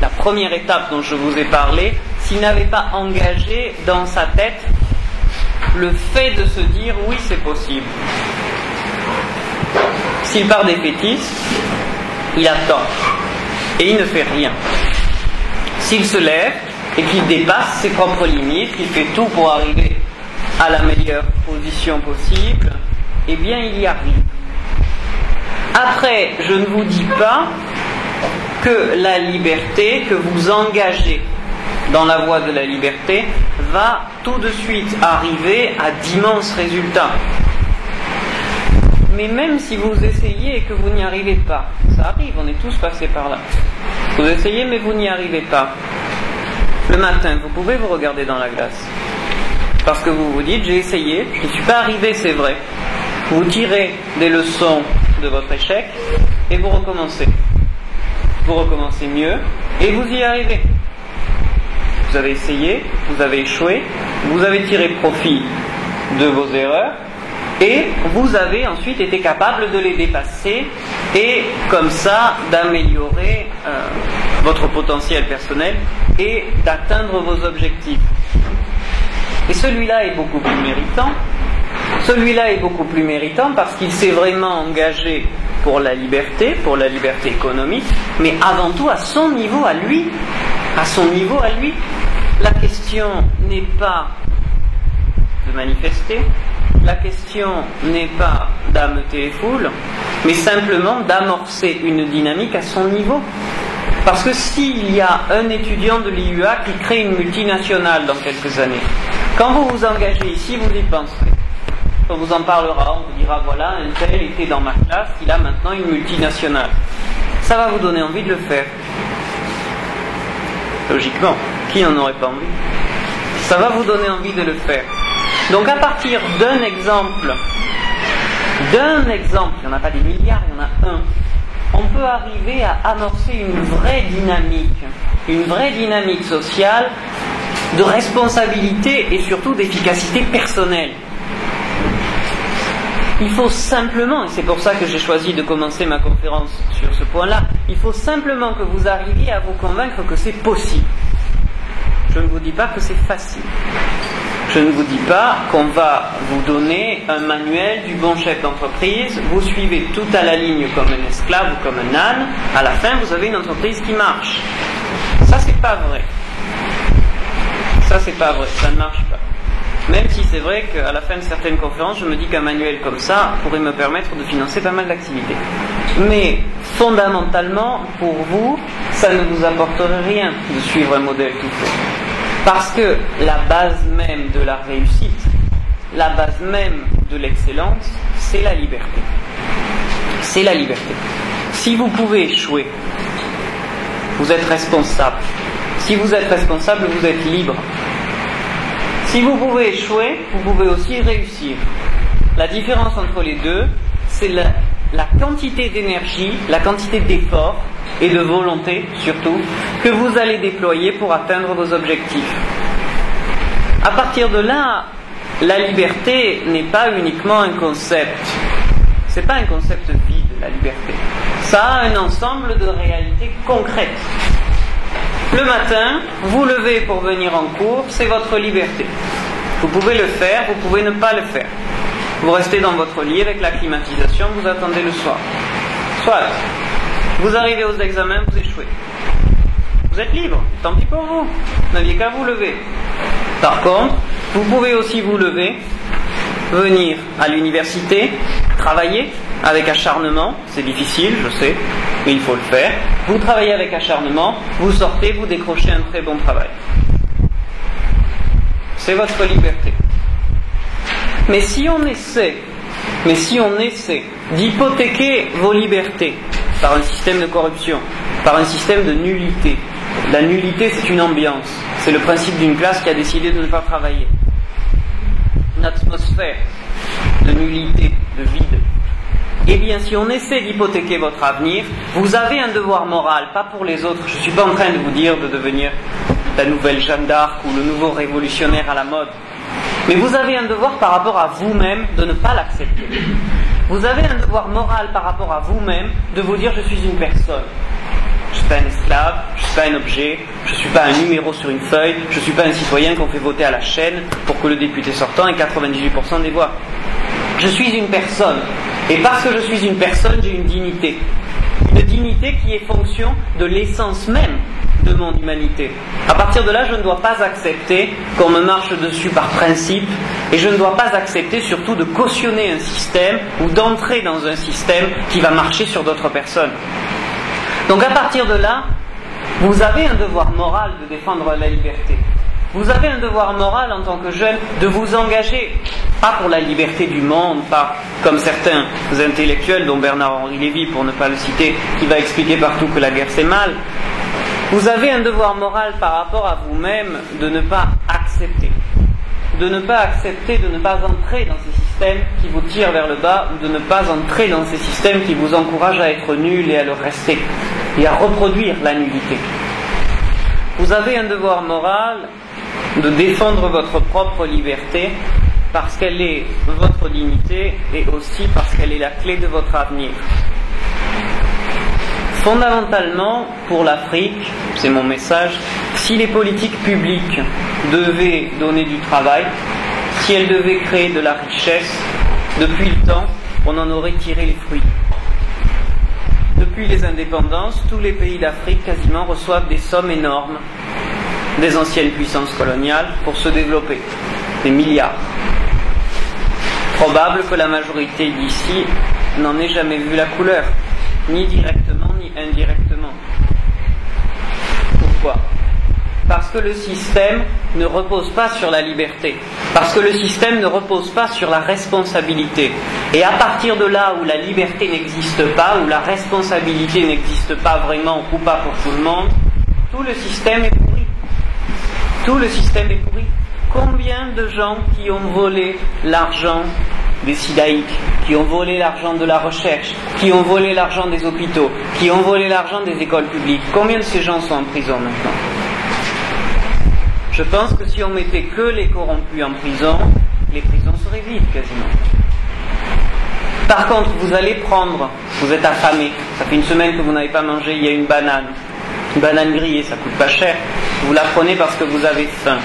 la première étape dont je vous ai parlé, s'il n'avait pas engagé dans sa tête le fait de se dire oui, c'est possible. S'il part défaitiste, il attend et il ne fait rien. S'il se lève et qu'il dépasse ses propres limites, qu'il fait tout pour arriver à la meilleure position possible, eh bien il y arrive. Après, je ne vous dis pas que la liberté, que vous engagez dans la voie de la liberté, va tout de suite arriver à d'immenses résultats. Mais même si vous essayez et que vous n'y arrivez pas, ça arrive, on est tous passés par là. Vous essayez mais vous n'y arrivez pas. Le matin, vous pouvez vous regarder dans la glace. Parce que vous vous dites, j'ai essayé, je ne suis pas arrivé, c'est vrai. Vous tirez des leçons de votre échec et vous recommencez. vous recommencez mieux, et vous y arrivez. Vous avez essayé, vous avez échoué, vous avez tiré profit de vos erreurs, et vous avez ensuite été capable de les dépasser, et comme ça d'améliorer votre potentiel personnel et d'atteindre vos objectifs. Et celui-là est beaucoup plus méritant. Celui-là est beaucoup plus méritant parce qu'il s'est vraiment engagé pour la liberté économique, mais avant tout à son niveau à lui. À son niveau à lui. La question n'est pas de manifester, la question n'est pas d'ameuter les foules, mais simplement d'amorcer une dynamique à son niveau. Parce que s'il y a un étudiant de l'IUA qui crée une multinationale dans quelques années, quand vous vous engagez ici, vous y penserez. On vous en parlera, on vous dira voilà, un tel était dans ma classe, il a maintenant une multinationale. Ça va vous donner envie de le faire. Logiquement, qui n'en aurait pas envie? Ça va vous donner envie de le faire. Donc à partir d'un exemple, il n'y en a pas des milliards, il y en a un, on peut arriver à amorcer une vraie dynamique sociale de responsabilité et surtout d'efficacité personnelle. Il faut simplement, et c'est pour ça que j'ai choisi de commencer ma conférence sur ce point-là, il faut simplement que vous arriviez à vous convaincre que c'est possible. Je ne vous dis pas que c'est facile. Je ne vous dis pas qu'on va vous donner un manuel du bon chef d'entreprise, vous suivez tout à la ligne comme un esclave ou comme un âne, à la fin vous avez une entreprise qui marche. Ça c'est pas vrai. Ça c'est pas vrai, ça ne marche pas. Même si c'est vrai qu'à la fin de certaines conférences, je me dis qu'un manuel comme ça pourrait me permettre de financer pas mal d'activités. Mais fondamentalement, pour vous, ça ne vous apporterait rien de suivre un modèle tout fait. Parce que la base même de la réussite, la base même de l'excellence, c'est la liberté. C'est la liberté. Si vous pouvez échouer, vous êtes responsable. Si vous êtes responsable, vous êtes libre. Si vous pouvez échouer, vous pouvez aussi réussir. La différence entre les deux, c'est la quantité d'énergie, la quantité d'effort et de volonté, surtout, que vous allez déployer pour atteindre vos objectifs. À partir de là, la liberté n'est pas uniquement un concept. C'est pas un concept vide, la liberté. Ça a un ensemble de réalités concrètes. Le matin, vous levez pour venir en cours, c'est votre liberté. Vous pouvez le faire, vous pouvez ne pas le faire. Vous restez dans votre lit avec la climatisation, vous attendez le soir. Soit, vous arrivez aux examens, vous échouez. Vous êtes libre, tant pis pour vous. Vous n'aviez qu'à vous lever. Par contre, vous pouvez aussi vous lever, venir à l'université, travailler avec acharnement, c'est difficile, je sais, mais il faut le faire. Vous travaillez avec acharnement, vous sortez, vous décrochez un très bon travail. C'est votre liberté. Mais si on essaie d'hypothéquer vos libertés par un système de corruption, par un système de nullité, la nullité c'est une ambiance, c'est le principe d'une classe qui a décidé de ne pas travailler. Une atmosphère de nullité, de vide. Eh bien, si on essaie d'hypothéquer votre avenir, vous avez un devoir moral, pas pour les autres. Je ne suis pas en train de vous dire de devenir la nouvelle Jeanne d'Arc ou le nouveau révolutionnaire à la mode. Mais vous avez un devoir par rapport à vous-même de ne pas l'accepter. Vous avez un devoir moral par rapport à vous-même de vous dire « je suis une personne ». Je ne suis pas un esclave, je ne suis pas un objet, je ne suis pas un numéro sur une feuille, je ne suis pas un citoyen qu'on fait voter à la chaîne pour que le député sortant ait 98% des voix. Je suis une personne. Et parce que je suis une personne, j'ai une dignité. Une dignité qui est fonction de l'essence même de mon humanité. À partir de là, je ne dois pas accepter qu'on me marche dessus par principe, et je ne dois pas accepter surtout de cautionner un système ou d'entrer dans un système qui va marcher sur d'autres personnes. Donc à partir de là, vous avez un devoir moral de défendre la liberté. Vous avez un devoir moral en tant que jeune de vous engager, pas pour la liberté du monde, pas comme certains intellectuels, dont Bernard-Henri Lévy, pour ne pas le citer, qui va expliquer partout que la guerre c'est mal. Vous avez un devoir moral par rapport à vous-même de ne pas accepter. De ne pas accepter, de ne pas entrer dans ces systèmes qui vous tirent vers le bas, ou de ne pas entrer dans ces systèmes qui vous encouragent à être nul et à le rester. et à reproduire la nullité. Vous avez un devoir moral de défendre votre propre liberté parce qu'elle est votre dignité et aussi parce qu'elle est la clé de votre avenir. Fondamentalement, pour l'Afrique, c'est mon message, si les politiques publiques devaient donner du travail, si elles devaient créer de la richesse, depuis le temps, on en aurait tiré les fruits. Depuis les indépendances, tous les pays d'Afrique quasiment reçoivent des sommes énormes des anciennes puissances coloniales pour se développer, des milliards. Probable que la majorité d'ici n'en ait jamais vu la couleur, ni directement ni indirectement. Pourquoi ? Parce que le système ne repose pas sur la liberté, parce que le système ne repose pas sur la responsabilité. Et à partir de là où la liberté n'existe pas, où la responsabilité n'existe pas vraiment ou pas pour tout le monde, tout le système est pourri. Tout le système est pourri. Combien de gens qui ont volé l'argent des sidaïques, qui ont volé l'argent de la recherche, qui ont volé l'argent des hôpitaux, qui ont volé l'argent des écoles publiques, combien de ces gens sont en prison maintenant ? Je pense que si on mettait que les corrompus en prison, les prisons seraient vides quasiment. Par contre, vous allez prendre, vous êtes affamé, ça fait une semaine que vous n'avez pas mangé, il y a une banane grillée, ça coûte pas cher, vous la prenez parce que vous avez faim.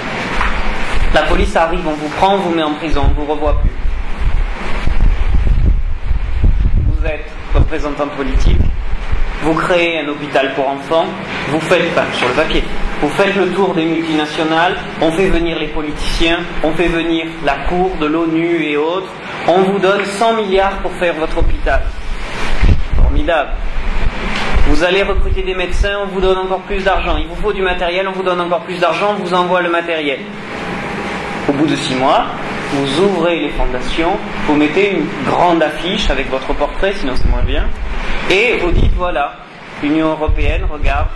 La police arrive, on vous prend, on vous met en prison, on ne vous revoit plus. Vous êtes représentant politique, vous créez un hôpital pour enfants, vous faites, sur le papier, vous faites le tour des multinationales, on fait venir les politiciens, on fait venir la Cour de l'ONU et autres, on vous donne 100 milliards pour faire votre hôpital. Formidable. Vous allez recruter des médecins, on vous donne encore plus d'argent. Il vous faut du matériel, on vous donne encore plus d'argent, on vous envoie le matériel. Au bout de 6 mois, vous ouvrez les fondations, vous mettez une grande affiche avec votre portrait, sinon c'est moins bien, et vous dites voilà, Union Européenne, regarde,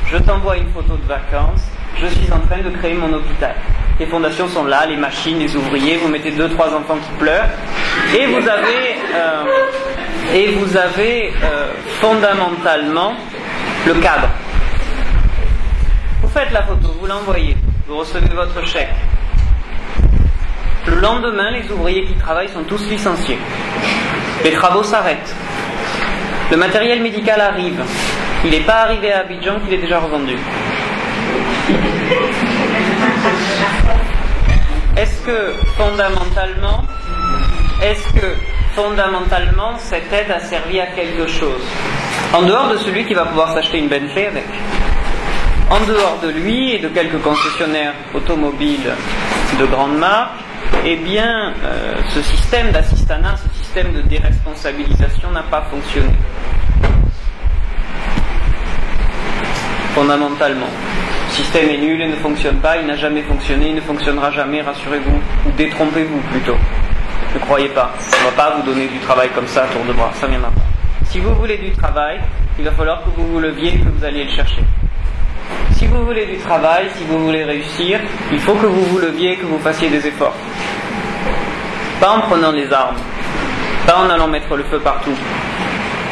je t'envoie une photo de vacances, je suis en train de créer mon hôpital. Les fondations sont là, les machines, les ouvriers, vous mettez 2-3 enfants qui pleurent, et vous avez fondamentalement le cadre. Vous faites la photo, vous l'envoyez, vous recevez votre chèque. Le lendemain, les ouvriers qui travaillent sont tous licenciés. Les travaux s'arrêtent. Le matériel médical arrive. Il n'est pas arrivé à Abidjan qu'il est déjà revendu. Est-ce que fondamentalement cette aide a servi à quelque chose ? En dehors de celui qui va pouvoir s'acheter une Bentley avec. En dehors de lui et de quelques concessionnaires automobiles de grande marque, eh bien, ce système d'assistanat, ce système de déresponsabilisation n'a pas fonctionné. Fondamentalement. Le système est nul et ne fonctionne pas, il n'a jamais fonctionné, il ne fonctionnera jamais, rassurez-vous, ou détrompez-vous plutôt. Ne croyez pas, on ne va pas vous donner du travail comme ça à tour de bras, ça ne viendra pas. Si vous voulez du travail, il va falloir que vous vous leviez et que vous alliez le chercher. Si vous voulez du travail, si vous voulez réussir, il faut que vous vous leviez et que vous fassiez des efforts. Pas en prenant des armes, pas en allant mettre le feu partout,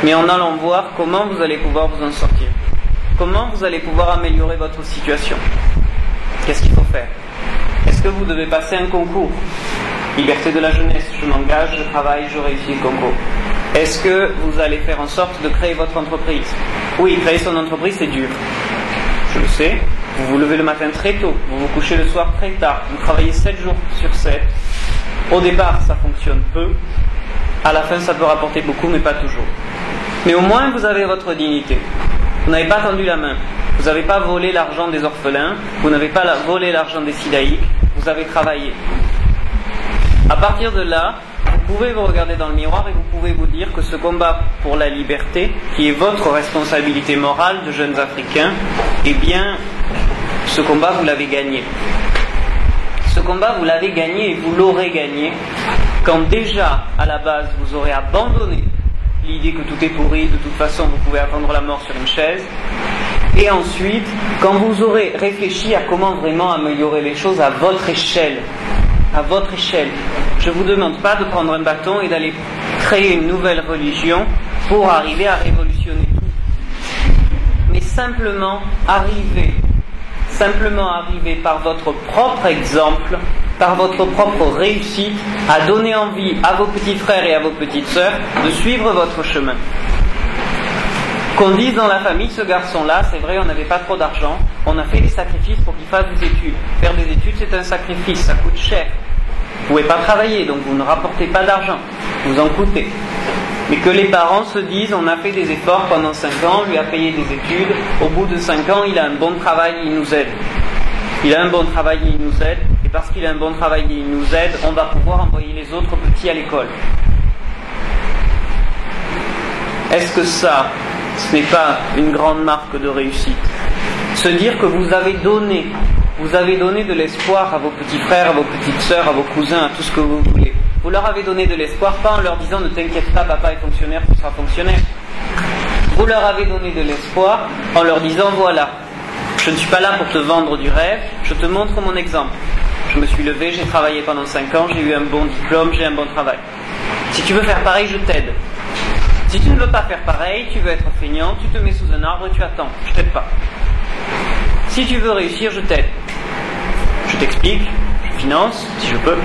mais en allant voir comment vous allez pouvoir vous en sortir. Comment vous allez pouvoir améliorer votre situation. Qu'est-ce qu'il faut faire ? Est-ce que vous devez passer un concours ? Liberté de la jeunesse, je m'engage, je travaille, je réussis le concours. Est-ce que vous allez faire en sorte de créer votre entreprise ? Oui, créer son entreprise, c'est dur. Je le sais, vous vous levez le matin très tôt, vous vous couchez le soir très tard, vous travaillez 7 jours sur 7. Au départ, ça fonctionne peu. À la fin, ça peut rapporter beaucoup, mais pas toujours. Mais au moins, vous avez votre dignité. Vous n'avez pas tendu la main. Vous n'avez pas volé l'argent des orphelins. Vous n'avez pas volé l'argent des sidaïques. Vous avez travaillé. À partir de là, vous pouvez vous regarder dans le miroir et vous pouvez vous dire que ce combat pour la liberté, qui est votre responsabilité morale de jeunes Africains, eh bien, ce combat, vous l'avez gagné. Ce combat, vous l'avez gagné et vous l'aurez gagné quand déjà, à la base, vous aurez abandonné l'idée que tout est pourri, de toute façon, vous pouvez attendre la mort sur une chaise. Et ensuite, quand vous aurez réfléchi à comment vraiment améliorer les choses à votre échelle. À votre échelle. Je ne vous demande pas de prendre un bâton et d'aller créer une nouvelle religion pour arriver à révolutionner tout. simplement arriver par votre propre exemple, par votre propre réussite, à donner envie à vos petits frères et à vos petites sœurs de suivre votre chemin. Qu'on dise dans la famille, ce garçon-là, c'est vrai, on n'avait pas trop d'argent, on a fait des sacrifices pour qu'il fasse des études. Faire des études, c'est un sacrifice, ça coûte cher. Vous ne pouvez pas travailler, donc vous ne rapportez pas d'argent, vous en coûtez. Mais que les parents se disent, on a fait des efforts pendant 5 ans, on lui a payé des études, au bout de 5 ans, il a un bon travail, il nous aide. Il a un bon travail, il nous aide, et parce qu'il a un bon travail, il nous aide, on va pouvoir envoyer les autres petits à l'école. Est-ce que ça, ce n'est pas une grande marque de réussite? Se dire que vous avez donné de l'espoir à vos petits frères, à vos petites sœurs, à vos cousins, à tout ce que vous voulez. Vous leur avez donné de l'espoir, pas en leur disant ne t'inquiète pas, papa est fonctionnaire, tu seras fonctionnaire. Vous leur avez donné de l'espoir en leur disant voilà, je ne suis pas là pour te vendre du rêve, je te montre mon exemple. Je me suis levé, j'ai travaillé pendant 5 ans, j'ai eu un bon diplôme, j'ai un bon travail. Si tu veux faire pareil, je t'aide. Si tu ne veux pas faire pareil, tu veux être feignant, tu te mets sous un arbre et tu attends, je t'aide pas. Si tu veux réussir, je t'aide. Je t'explique, je finance, si je peux.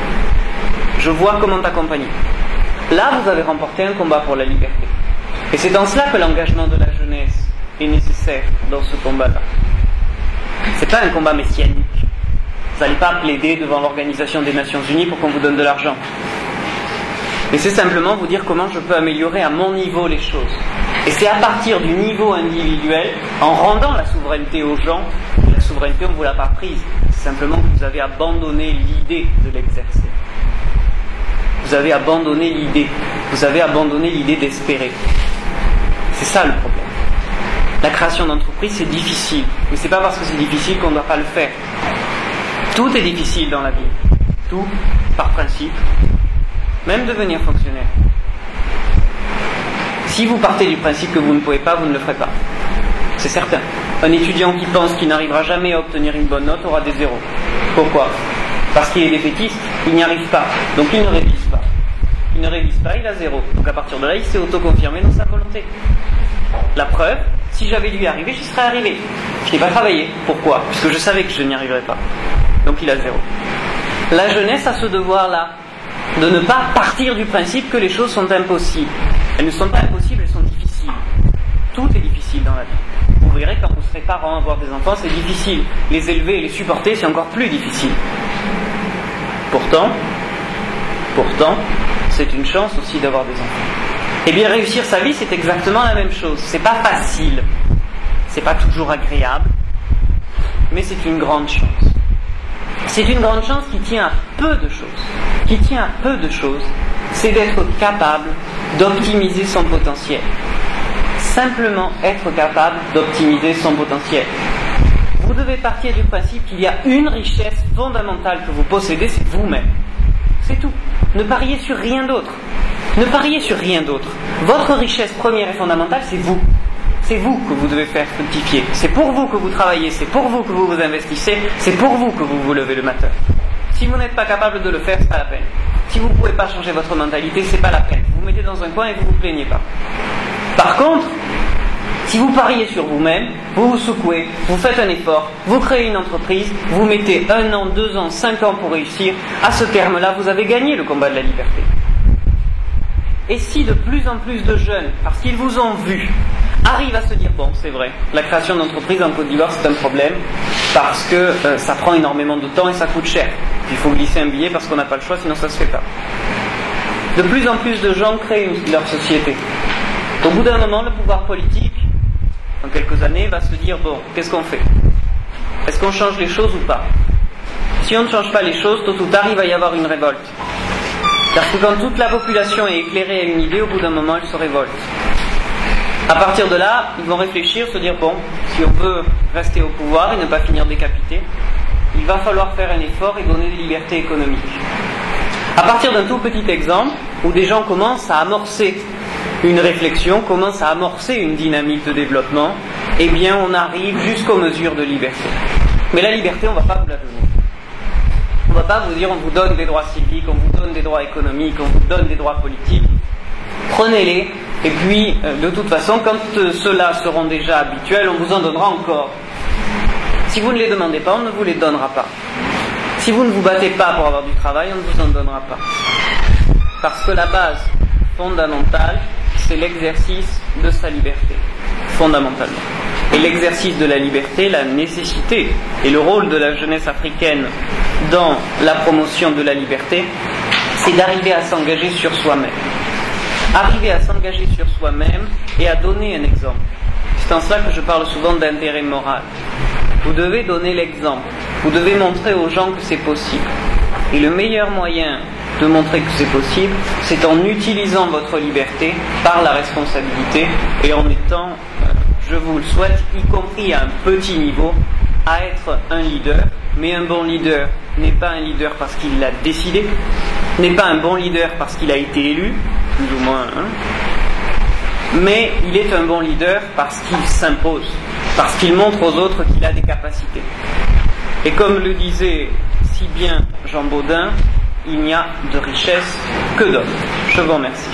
Je vois comment t'accompagner. Là, vous avez remporté un combat pour la liberté. Et c'est dans cela que l'engagement de la jeunesse est nécessaire dans ce combat-là. C'est pas un combat messianique. Vous n'allez pas plaider devant l'Organisation des Nations Unies pour qu'on vous donne de l'argent. Mais c'est simplement vous dire comment je peux améliorer à mon niveau les choses. Et c'est à partir du niveau individuel, en rendant la souveraineté aux gens, la souveraineté on ne vous l'a pas prise, c'est simplement que vous avez abandonné l'idée de l'exercer. Vous avez abandonné l'idée d'espérer. C'est ça le problème. La création d'entreprise c'est difficile, mais c'est pas parce que c'est difficile qu'on ne doit pas le faire. Tout est difficile dans la vie, tout par principe. Même devenir fonctionnaire. Si vous partez du principe que vous ne pouvez pas, vous ne le ferez pas. C'est certain. Un étudiant qui pense qu'il n'arrivera jamais à obtenir une bonne note aura des zéros. Pourquoi? Parce qu'il est défaitiste, il n'y arrive pas. Donc il ne révise pas. Il ne révise pas, il a 0. Donc à partir de là, il s'est auto-confirmé dans sa volonté. La preuve, si j'avais dû y arriver, j'y serais arrivé. Je n'ai pas travaillé. Pourquoi? Puisque je savais que je n'y arriverais pas. Donc il a 0. La jeunesse a ce devoir-là, de ne pas partir du principe que les choses sont impossibles. Elles ne sont pas impossibles, elles sont difficiles. Tout est difficile dans la vie. Vous verrez quand vous serez parents, avoir des enfants, c'est difficile. Les élever et les supporter, c'est encore plus difficile. Pourtant, c'est une chance aussi d'avoir des enfants. Eh bien, réussir sa vie, c'est exactement la même chose. C'est pas facile, c'est pas toujours agréable, mais c'est une grande chance. C'est une grande chance qui tient à peu de choses. C'est d'être capable d'optimiser son potentiel. Simplement être capable d'optimiser son potentiel. Vous devez partir du principe qu'il y a une richesse fondamentale que vous possédez, c'est vous-même. C'est tout. Ne pariez sur rien d'autre. Votre richesse première et fondamentale, c'est vous. C'est vous que vous devez faire fructifier. C'est pour vous que vous travaillez, c'est pour vous que vous vous investissez, c'est pour vous que vous vous levez le matin. Si vous n'êtes pas capable de le faire, c'est pas la peine. Si vous ne pouvez pas changer votre mentalité, c'est pas la peine. Vous vous mettez dans un coin et vous vous plaignez pas. Par contre, si vous pariez sur vous-même, vous vous secouez, vous faites un effort, vous créez une entreprise, vous mettez 1 an, 2 ans, 5 ans pour réussir, à ce terme-là, vous avez gagné le combat de la liberté. Et si de plus en plus de jeunes, parce qu'ils vous ont vu, arrivent à se dire, bon, c'est vrai, la création d'entreprise en Côte d'Ivoire, c'est un problème, parce que ça prend énormément de temps et ça coûte cher. Il faut glisser un billet parce qu'on n'a pas le choix, sinon ça ne se fait pas. De plus en plus de gens créent leur société. Au bout d'un moment, le pouvoir politique, dans quelques années, va se dire, bon, qu'est-ce qu'on fait? Est-ce qu'on change les choses ou pas? Si on ne change pas les choses, tôt ou tard, il va y avoir une révolte. Parce que quand toute la population est éclairée à une idée, au bout d'un moment, elle se révolte. À partir de là, ils vont réfléchir, se dire, bon, si on veut rester au pouvoir et ne pas finir décapité, il va falloir faire un effort et donner des libertés économiques. À partir d'un tout petit exemple, où des gens commencent à amorcer une réflexion, commencent à amorcer une dynamique de développement, eh bien on arrive jusqu'aux mesures de liberté. Mais la liberté, on ne va pas vous la donner. On ne va pas vous dire, on vous donne des droits civiques, on vous donne des droits économiques, on vous donne des droits politiques. Prenez-les Et puis, de toute façon, quand ceux-là seront déjà habituels, on vous en donnera encore. Si vous ne les demandez pas, on ne vous les donnera pas. Si vous ne vous battez pas pour avoir du travail, on ne vous en donnera pas. Parce que la base fondamentale, c'est l'exercice de sa liberté, fondamentalement. Et l'exercice de la liberté, la nécessité et le rôle de la jeunesse africaine dans la promotion de la liberté, c'est d'arriver à s'engager sur soi-même. Arriver à s'engager sur soi-même et à donner un exemple. C'est en cela que je parle souvent d'intérêt moral. Vous devez donner l'exemple. Vous devez montrer aux gens que c'est possible. Et le meilleur moyen de montrer que c'est possible, c'est en utilisant votre liberté par la responsabilité et en étant, je vous le souhaite, y compris à un petit niveau, à être un leader. Mais un bon leader n'est pas un leader parce qu'il l'a décidé, n'est pas un bon leader parce qu'il a été élu, plus ou moins, mais il est un bon leader parce qu'il s'impose, parce qu'il montre aux autres qu'il a des capacités. Et comme le disait si bien Jean Baudin, il n'y a de richesse que d'hommes. Je vous remercie.